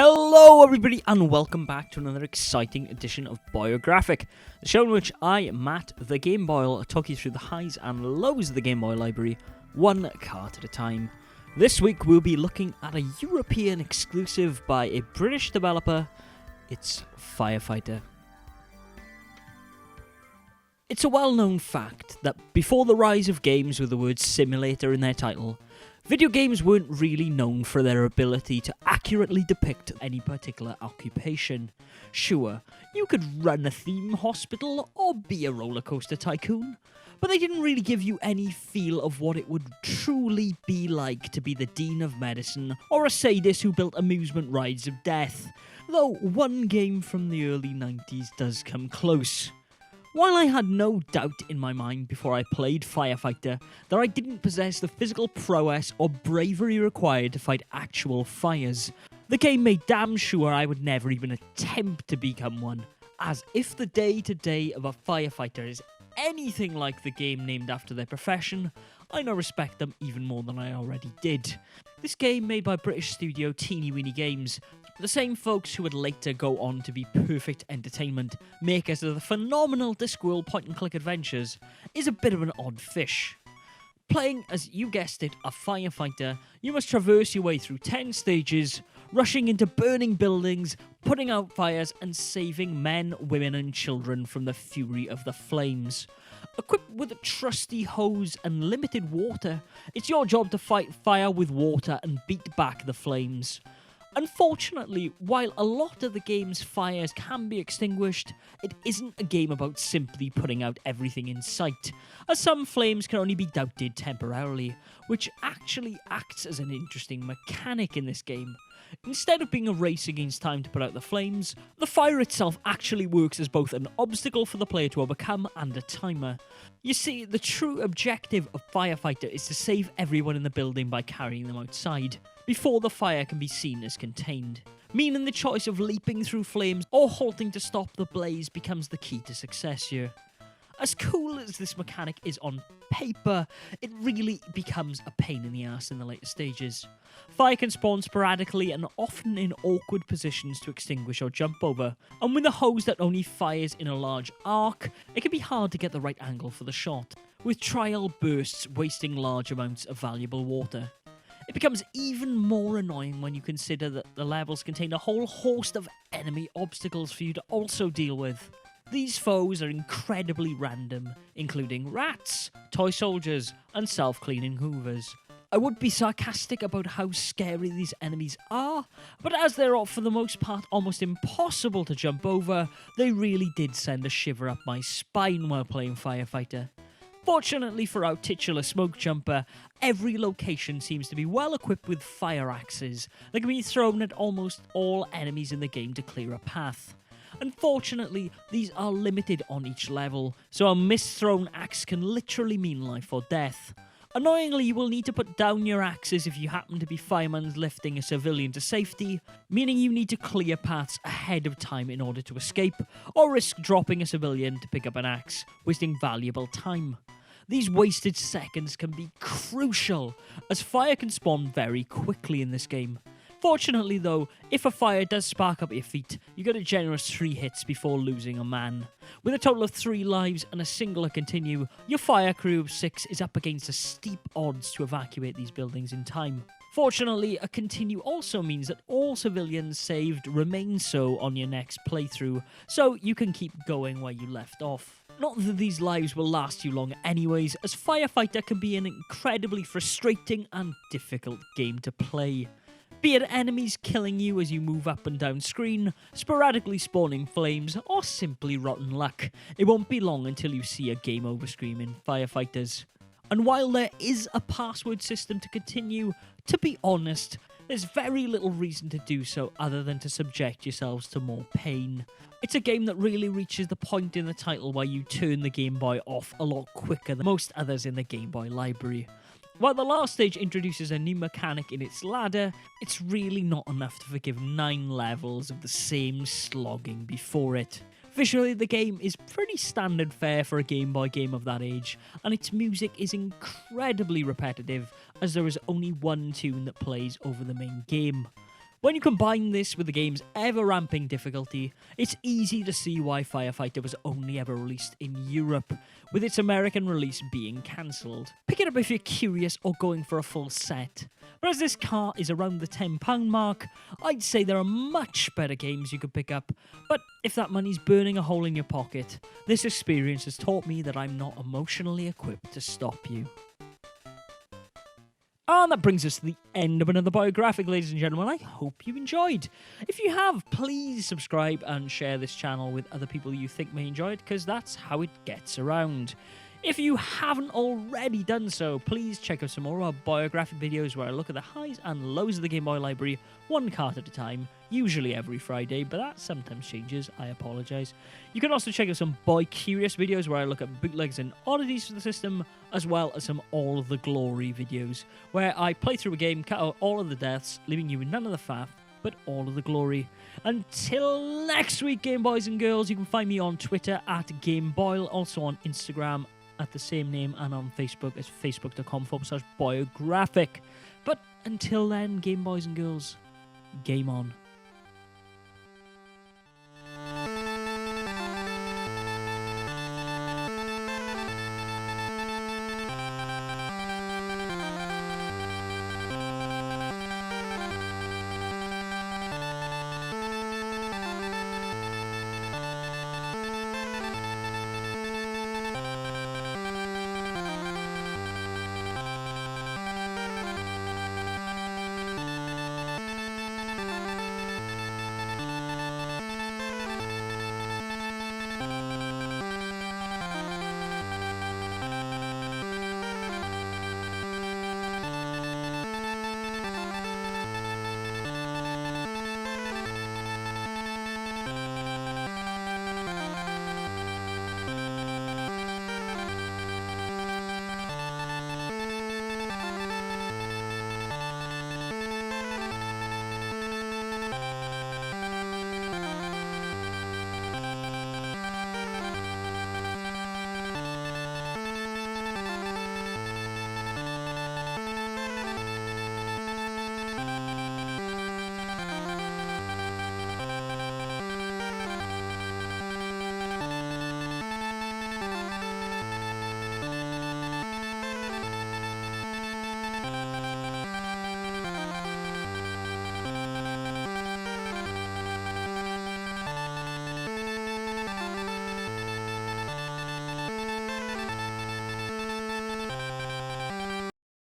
Hello everybody and welcome back to another exciting edition of Boyographic, the show in which I, Matt the Gameboy, talk you through the highs and lows of the Gameboy library, one card at a time. This week we'll be looking at a European exclusive by a British developer. It's Firefighter. It's a well-known fact that before the rise of games with the word simulator in their title, video games weren't really known for their ability to accurately depict any particular occupation. Sure, you could run a theme hospital or be a roller coaster tycoon, but they didn't really give you any feel of what it would truly be like to be the Dean of Medicine or a sadist who built amusement rides of death, though one game from the early 90s does come close. While I had no doubt in my mind before I played Firefighter that I didn't possess the physical prowess or bravery required to fight actual fires, the game made damn sure I would never even attempt to become one, as if the day-to-day of a firefighter is anything like the game named after their profession, I now respect them even more than I already did. This game, made by British studio Teeny Weeny Games, the same folks who would later go on to be Perfect Entertainment, makers of the phenomenal Discworld point-and-click adventures, is a bit of an odd fish. Playing as, you guessed it, a firefighter, you must traverse your way through 10 stages, rushing into burning buildings, putting out fires, and saving men, women and children from the fury of the flames. Equipped with a trusty hose and limited water, it's your job to fight fire with water and beat back the flames. Unfortunately, while a lot of the game's fires can be extinguished, it isn't a game about simply putting out everything in sight, as some flames can only be doused temporarily, which actually acts as an interesting mechanic in this game. Instead of being a race against time to put out the flames, the fire itself actually works as both an obstacle for the player to overcome and a timer. You see, the true objective of Firefighter is to save everyone in the building by carrying them outside, before the fire can be seen as contained, meaning the choice of leaping through flames or halting to stop the blaze becomes the key to success here. As cool as this mechanic is on paper, it really becomes a pain in the ass in the later stages. Fire can spawn sporadically and often in awkward positions to extinguish or jump over, and with a hose that only fires in a large arc, it can be hard to get the right angle for the shot, with trial bursts wasting large amounts of valuable water. It becomes even more annoying when you consider that the levels contain a whole host of enemy obstacles for you to also deal with. These foes are incredibly random, including rats, toy soldiers, and self-cleaning hoovers. I would be sarcastic about how scary these enemies are, but as they're for the most part almost impossible to jump over, they really did send a shiver up my spine while playing Firefighter. Fortunately for our titular smoke jumper, every location seems to be well equipped with fire axes that can be thrown at almost all enemies in the game to clear a path. Unfortunately, these are limited on each level, so a misthrown axe can literally mean life or death. Annoyingly, you will need to put down your axes if you happen to be firemen lifting a civilian to safety, meaning you need to clear paths ahead of time in order to escape, or risk dropping a civilian to pick up an axe, wasting valuable time. These wasted seconds can be crucial, as fire can spawn very quickly in this game. Fortunately though, if a fire does spark up at your feet, you get a generous 3 hits before losing a man. With a total of 3 lives and a single to continue, your fire crew of 6 is up against a steep odds to evacuate these buildings in time. Fortunately, a continue also means that all civilians saved remain so on your next playthrough, so you can keep going where you left off. Not that these lives will last you long anyways, as Firefighter can be an incredibly frustrating and difficult game to play. Be it enemies killing you as you move up and down screen, sporadically spawning flames, or simply rotten luck, it won't be long until you see a game over screen in Firefighters. And while there is a password system to continue, to be honest, there's very little reason to do so other than to subject yourselves to more pain. It's a game that really reaches the point in the title where you turn the Game Boy off a lot quicker than most others in the Game Boy library. While the last stage introduces a new mechanic in its ladder, it's really not enough to forgive 9 levels of the same slogging before it. Visually, the game is pretty standard fare for a Game Boy game of that age, and its music is incredibly repetitive, as there is only one tune that plays over the main game. When you combine this with the game's ever-ramping difficulty, it's easy to see why Firefighter was only ever released in Europe, with its American release being cancelled. Pick it up if you're curious or going for a full set. But as this cart is around the £10 mark, I'd say there are much better games you could pick up, but if that money's burning a hole in your pocket, this experience has taught me that I'm not emotionally equipped to stop you. And that brings us to the end of another Boyographic, ladies and gentlemen. I hope you enjoyed. If you have, please subscribe and share this channel with other people you think may enjoy it, because that's how it gets around. If you haven't already done so, please check out some more of our Boyographic videos where I look at the highs and lows of the Game Boy library, one cart at a time, usually every Friday, but that sometimes changes, I apologise. You can also check out some Boy Curious videos where I look at bootlegs and oddities for the system, as well as some All of the Glory videos, where I play through a game, cut out all of the deaths, leaving you with none of the faff, but all of the glory. Until next week, Game Boys and Girls, you can find me on Twitter at Gameboy, also on Instagram at the same name, and on Facebook as facebook.com/Boyographic. But until then, Game Boys and Girls, game on.